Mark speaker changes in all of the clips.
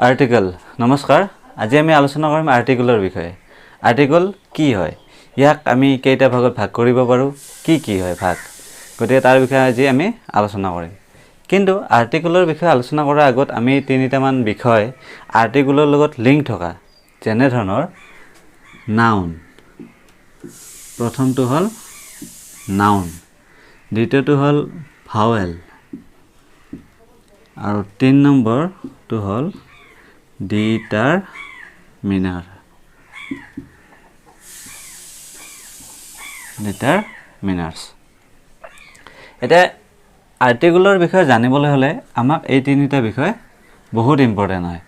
Speaker 1: article নমস্কাৰ আজি আমি আলোচনা কৰিম আৰ্টিকলৰ বিষয়ে আৰ্টিকল কি হয় ইয়াক আমি কেইটা ভাগত ভাগ কৰিব পাৰো কি হয় ভাগ গতিকে তাৰ বিষয়ে আজি আমি আলোচনা কৰিম কিন্তু আৰ্টিকলৰ বিষয়ে আলোচনা কৰাৰ আগত আমি তিনিটা মান বিষয় আৰ্টিকলৰ লগত লিংক থকা যেনে ধৰণৰ নাউন প্ৰথমটো হল নাউন দ্বিতীয়টো হল ভাৱেল আৰু 3 নম্বৰটো হল ডিটাৰমিনাৰ্ছ এটা আৰ্টিকলৰ বিষয়ে জানিবলৈ হলে আমাক এই তিনিটা বিষয় বহুত ইম্পৰ্টেন্ট হয়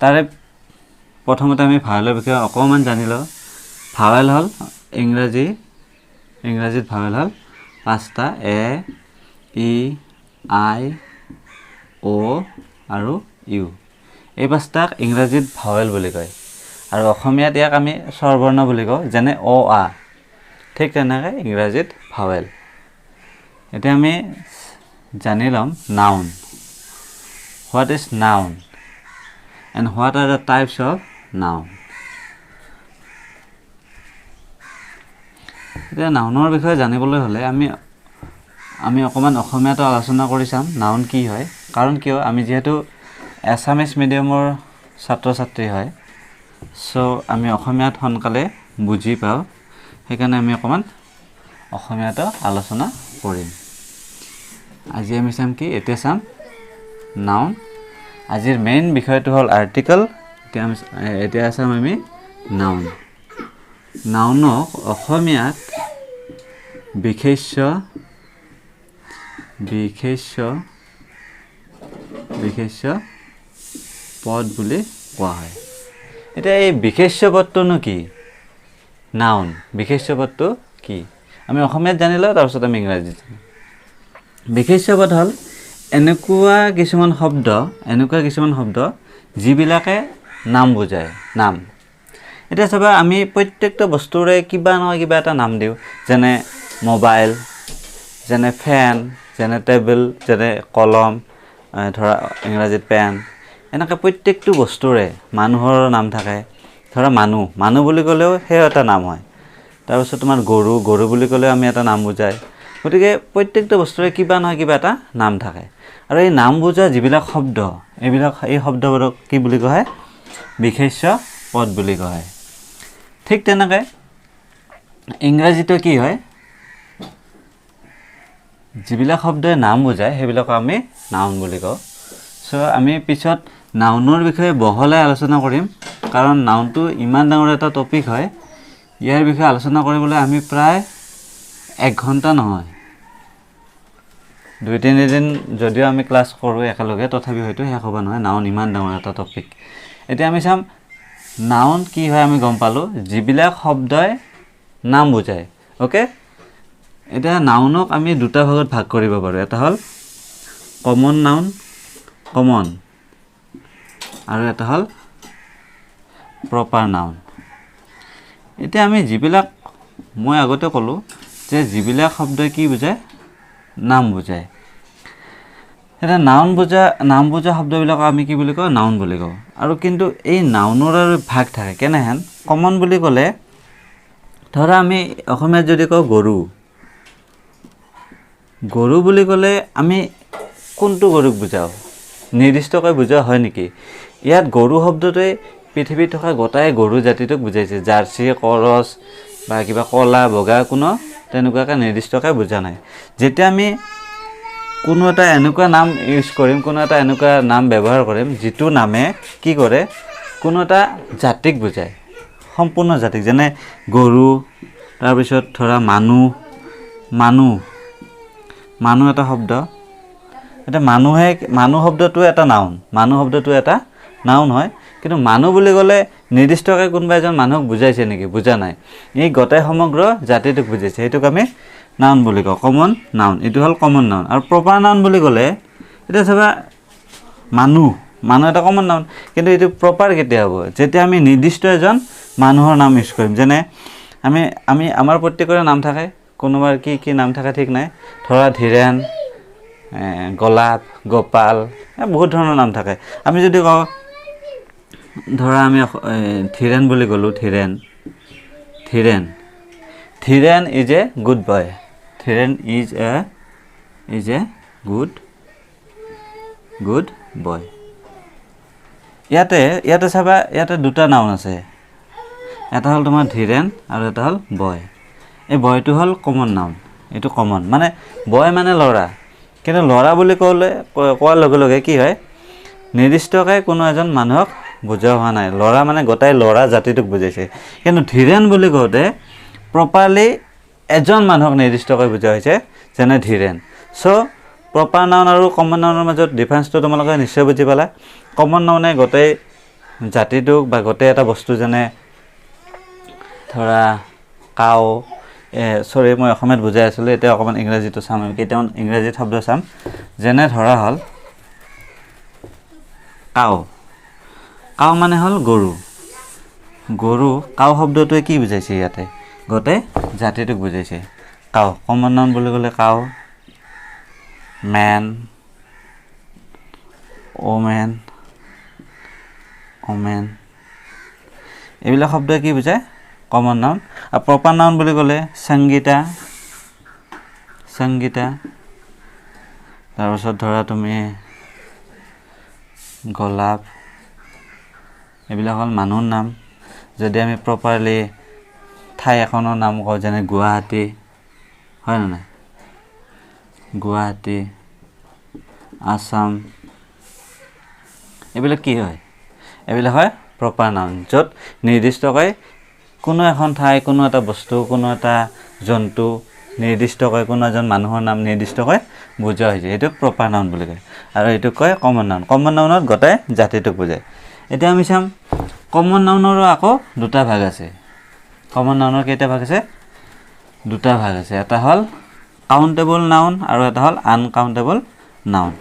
Speaker 1: তাৰে প্ৰথমতে আমি ভাৱেলৰ বিষয়ে অকমান জানিলো ভাৱেল হল ইংৰাজীত ভাৱেল হল পাঁচটা এ ই আই ও আৰু ইউ এই পাঁচটাক ইংৰাজীত ভাৱেল বুলি কয় আৰু অসমীয়াত ইয়াক আমি স্বৰবৰ্ণ বুলি কওঁ যেনে অ আ ঠিক তেনেকৈ ইংৰাজীত ভাৱেল এতিয়া আমি জানি লম noun what is noun and what are the types of noun এতিয়া নাউনৰ বিষয়ে জানিবলৈ হলে আমি অকমান অসমীয়াটো আলোচনা কৰি চাম নাউন কি হয় কাৰণ কিয় আমি যেহেতু এছামিজ মিডিয়ামৰ ছাত্ৰ ছাত্ৰী হয় সো আমি অসমীয়াত সোনকালে বুজি পাও সেইকাৰণে আমি অকমান অসমীয়াটো আলোচনা কৰিম আজি আমি চাম কি এতিয়া চাম নাউন আজিৰ মেইন বিষয়টো হল আৰ্টিকল এতিয়া চাম আমি নাউন নাউনক অসমীয়াত বিশেষ্য পদ বুলি কোৱা হয় এতিয়া এই বিশেষ্য পদটো কি নাউন বিশেষ্য পদটো কি আমি অসমীয়াত জানিলো তাৰ পিছত আমি ইংৰাজীত বিশেষ্য পদ হল এনেকুৱা কিছুমান শব্দ যিবিলাকে নাম বুজায় নাম এতিয়া চাবা আমি প্ৰত্যেকটা বস্তুৰে কিবা নহয় কিবা এটা নাম দিও যেনে মোবাইল যেনে ফেন যেনে টেবল যেনে কলম ধৰা ইংৰাজীত পেন এনেকৈ প্ৰত্যেকটো বস্তুৰে মানুহৰ নাম থাকে ধৰা মানুহ বুলি ক'লেও সেই এটা নাম হয় তাৰ পিছত তোমাৰ গৰু বুলি ক'লেও আমি এটা নাম বুজায় গতিকে প্ৰত্যেকটো বস্তুৰে কিবা নহয় কিবা এটা নাম থাকে আৰু এই নাম বুজা যিবিলাক শব্দ এই শব্দবোৰক কি বুলি কোৱা হয় বিশেষ্য পদ বুলি কোৱা হয় ঠিক তেনেকৈ ইংৰাজীটো কি হয় যিবিলাক শব্দই নাম বুজায় সেইবিলাক আমি নাউন বুলি কওঁ সো আমি পিছত নাউনৰ বিষয়ে বহলাই আলোচনা কৰিম কাৰণ নাউনটো ইমান ডাঙৰ এটা টপিক হয় ইয়াৰ বিষয়ে আলোচনা কৰিবলৈ আমি প্ৰায় 1 ঘণ্টা নহয় 2-3 দিন যদিও আমি ক্লাছ কৰো একেলগে তথাপি হয়তো শেষ হ'ব নহয় নাউন ইমান ডাঙৰ এটা টপিক এতিয়া আমি চাম নাউন কি হয় আমি গম পালো যিবিলাক শব্দই নাম বুজায় ওকে এটা নাউনক আমি দুটা ভাগত ভাগ কৰিব পাৰো এটা হল কমন নাউন কমন আৰু এটা হল প্ৰপাৰ নাউন এতিয়া আমি যিবিলাক মই আগতে ক'লো যে যিবিলাক শব্দই কি বুজায় নাম বুজায় এটা নাম বুজা শব্দবিলাক আমি কি বুলি কওঁ নাউন বুলি কওঁ আৰু কিন্তু এই নাউনৰ আৰু ভাগ থাকে কেনেহেন কমন বুলি ক'লে ধৰা আমি অসমীয়াত যদি কওঁ গৰু বুলি ক'লে আমি কোনটো গৰুক বুজাও নিৰ্দিষ্টকৈ বুজোৱা হয় নেকি ইয়াত গৰু শব্দটোৱে পৃথিৱীত থকা গোটাই গৰু জাতিটোক বুজাইছে জাৰ্চি কৰচ বা কিবা কলা বগা কোনো তেনেকুৱাকৈ নিৰ্দিষ্টকৈ বুজা নাই যেতিয়া আমি কোনো এটা এনেকুৱা নাম ইউজ কৰিম কোনো এটা এনেকুৱা নাম ব্যৱহাৰ কৰিম যিটো নামে কি কৰে কোনো এটা জাতিক বুজায় সম্পূৰ্ণ জাতিক যেনে গৰু তাৰ পিছত ধৰা মানুহ এটা শব্দ এটা মানুহ শব্দটো এটা নাউন হয় কিন্তু মানুহ বুলি ক'লে নিৰ্দিষ্টকৈ কোনোবা এজন মানুহক বুজাইছে নেকি বুজা নাই এই গোটেই সমগ্ৰ জাতিটোক বুজাইছে এইটোক আমি নাউন বুলি কওঁ কমন নাউন এইটো হল কমন নাউন আৰু প্ৰপাৰ নাউন বুলি ক'লে এটা চাবা মানুহ এটা কমন নাউন কিন্তু এইটো প্ৰপাৰ কেতিয়া হ'ব যেতিয়া আমি নিৰ্দিষ্ট এজন মানুহৰ নাম ইউজ কৰিম যেনে আমি আমাৰ প্ৰত্যেকৰে নাম থাকে কোনোবাৰ কি নাম থাকে ঠিক নাই ধৰা ধীৰেন গোলাপ গোপাল বহুত ধৰণৰ নাম থাকে আমি যদি কওঁ ধৰা আমি ধীৰেন বুলি ক'লোঁ Dhiren is a good boy Dhiren is a good boy ইয়াতে চাবা ইয়াতে দুটা নাউন আছে এটা হ'ল তোমাৰ ধীৰেন আৰু এটা হ'ল বয় এই বয়টো হ'ল কমন নাউন এইটো কমন মানে বয় মানে ল'ৰা কিন্তু ল'ৰা বুলি কোৱাৰ লগে লগে কি হয় নিৰ্দিষ্টকৈ কোনো এজন মানুহক বুজোৱা হোৱা নাই ল'ৰা মানে গোটাই ল'ৰা জাতিটোক বুজাইছে কিন্তু ধীৰেন বুলি কওঁতে প্ৰপাৰলি এজন মানুহক নিৰ্দিষ্টকৈ বুজোৱা হৈছে যেনে ধীৰেন চ' প্ৰপাৰ নাউন আৰু কমন নাউনৰ মাজত ডিফাৰেঞ্চটো তোমালোকে নিশ্চয় বুজি পালা কমন নাউনে গোটেই জাতিটোক বা গোটেই এটা বস্তু যেনে ধৰা কাউ চৰি মই অসমীয়াত বুজাই আছিলোঁ এতিয়া অকণমান ইংৰাজীটো চাম কেইটামান ইংৰাজীত শব্দ চাম যেনে ধৰা হ'ল কাউ মানে হ'ল গৰু কাউ শব্দটোৱে কি বুজাইছে ইয়াতে গোটেই জাতিটোক বুজাইছে কাউ কমন নাউন বুলি ক'লে কাউ মেন ওমেন এইবিলাক শব্দই কি বুজায় কমন নাউন আৰু প্ৰপাৰ নাউন বুলি ক'লে সংগীতা তাৰপিছত ধৰা তুমি গোলাপ এইবিলাক হ'ল মানুহৰ নাম যদি আমি প্ৰপাৰলি ঠাই এখনৰ নাম কওঁ যেনে গুৱাহাটী হয় নে নাই গুৱাহাটী আসাম এইবিলাক কি হয় এইবিলাক হয় প্ৰপাৰ নাউন য'ত নিৰ্দিষ্টকৈ কোনো এখন ঠাই কোনো এটা বস্তু কোনো এটা জন্তু নিৰ্দিষ্টকৈ কোনো এজন মানুহৰ নাম নিৰ্দিষ্টকৈ বুজোৱা হৈছে এইটোক প্ৰপাৰ নাউন বুলি কয় আৰু এইটোক কয় কমন নাউনত গোটেই জাতিটোক বুজায় এতিয়া আমি চাম কমন নাউনৰো আকৌ দুটা ভাগ আছে কমন নাউনৰ কেইটা ভাগ আছে দুটা ভাগ আছে এটা হ'ল কাউণ্টেবল নাউন আৰু এটা হ'ল আনকাউণ্টেবল নাউন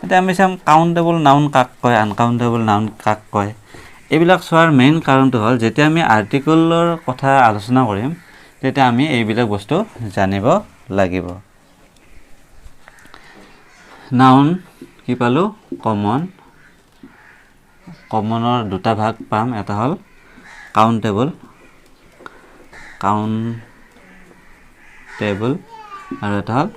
Speaker 1: এতিয়া আমি চাম কাউণ্টেবল নাউন কাক কয় আনকাউণ্টেবল নাউন কাক কয় এইবিলাক চোৱাৰ মেইন কাৰণটো হ'ল যেতিয়া আমি আৰ্টিকলৰ কথা আলোচনা কৰিম তেতিয়া আমি এইবিলাক বস্তু জানিব লাগিব নাউন কি পালোঁ কমনৰ দুটা ভাগ পাম এটা হ'ল কাউণ্টেবল আৰু এটা হ'ল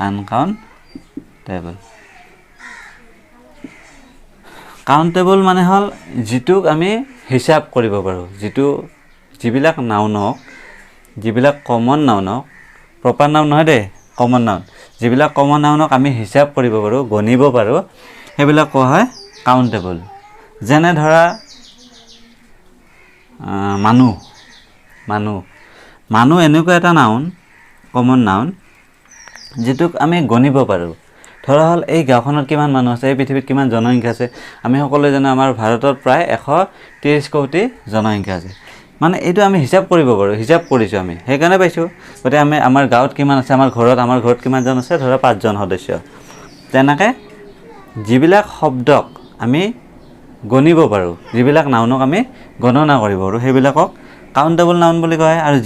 Speaker 1: আনকাউণ্টেবল কাউণ্টেবল মানে হ'ল যিটোক আমি হিচাপ কৰিব পাৰোঁ যিবিলাক নাউনক যিবিলাক কমন নাউনক প্ৰপাৰ নাউন নহয় দেই কমন নাউন যিবিলাক কমন নাউনক আমি হিচাপ কৰিব পাৰোঁ গণিব পাৰোঁ সেইবিলাক কোৱা হয় কাউণ্টেবল যেনে ধৰা মানুহ এনেকুৱা এটা নাউন কমন নাউন যিটোক আমি গণিব পাৰোঁ ধৰা হ'ল এই গাঁওখনত কিমান মানুহ আছে এই পৃথিৱীত কিমান জনসংখ্যা আছে আমি সকলোৱে জানো আমাৰ ভাৰতত প্ৰায় 130 কোটি জনসংখ্যা আছে মানে এইটো আমি হিচাপ কৰিব পাৰোঁ হিচাপ কৰিছোঁ আমি সেইকাৰণে পাইছোঁ গতিকে আমি আমাৰ গাঁৱত কিমান আছে আমাৰ ঘৰত কিমানজন আছে ধৰা 5 জন সদস্য তেনেকৈ যিবিলাক শব্দক আমি গণিব পাৰোঁ যিবিলাক নাউনক আমি গণনা কৰিব পাৰোঁ সেইবিলাকক কাউণ্টেবল নাউন বুলি কয় আৰু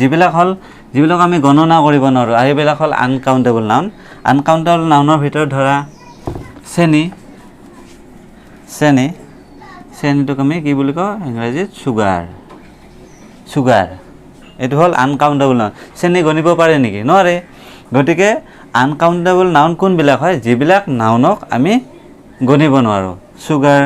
Speaker 1: যিবিলাক আমি গণনা কৰিব নোৱাৰোঁ আৰু সেইবিলাক হ'ল আনকাউণ্টেবল নাউনৰ ভিতৰত ধৰা চেনিটোক আমি কি বুলি কওঁ ইংৰাজীত চুগাৰ এইটো হ'ল আনকাউণ্টেবল নাউন চেনি গণিব পাৰে নেকি নোৱাৰে গতিকে আনকাউণ্টেবল নাউন কোনবিলাক হয় যিবিলাক নাউনক আমি গণিব নোৱাৰোঁ চুগাৰ